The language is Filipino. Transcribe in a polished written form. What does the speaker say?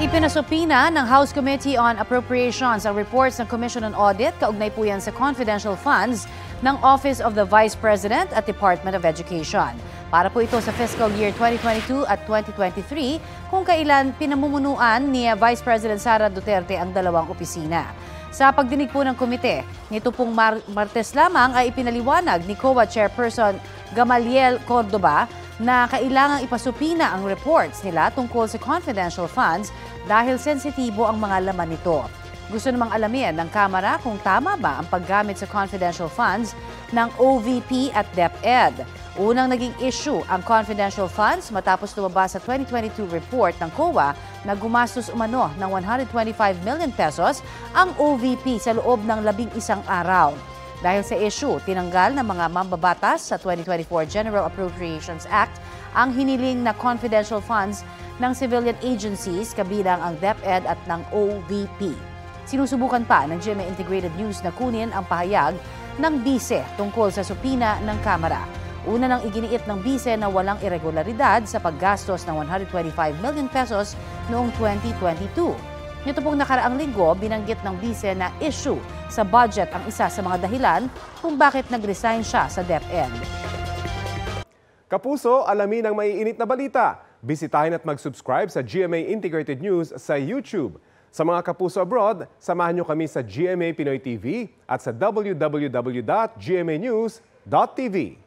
Ipinasupina ng House Committee on Appropriations ang reports ng Commission on Audit kaugnay po yan sa confidential funds ng Office of the Vice President at Department of Education. Para po ito sa fiscal year 2022 at 2023 kung kailan pinamumunuan ni Vice President Sara Duterte ang dalawang opisina. Sa pagdinig po ng komite, nito pong Martes lamang ay ipinaliwanag ni COA Chairperson Gamaliel Cordoba na kailangang ipasupina ang reports nila tungkol sa confidential funds dahil sensitibo ang mga laman nito. Gusto namang alamin ng Kamara kung tama ba ang paggamit sa confidential funds ng OVP at DepEd. Unang naging issue ang confidential funds matapos lumabas sa 2022 report ng COA na gumastos umano ng 125 million pesos ang OVP sa loob ng 11 araw. Dahil sa issue, tinanggal ng mga mambabatas sa 2024 General Appropriations Act ang hiniling na confidential funds ng civilian agencies kabilang ang DepEd at ng OVP. Sinusubukan pa ng GMA Integrated News na kunin ang pahayag ng bise tungkol sa supina ng Kamara. Una nang iginiit ng bise na walang irregularidad sa paggastos ng 125 million pesos noong 2022. Nito pong nakaraang linggo, binanggit ng bise na issue sa budget ang isa sa mga dahilan kung bakit nag-resign siya sa DepEd. Kapuso, alamin ang maiinit na balita. Bisitahin at mag-subscribe sa GMA Integrated News sa YouTube. Sa mga kapuso abroad, samahan niyo kami sa GMA Pinoy TV at sa www.gmanews.tv.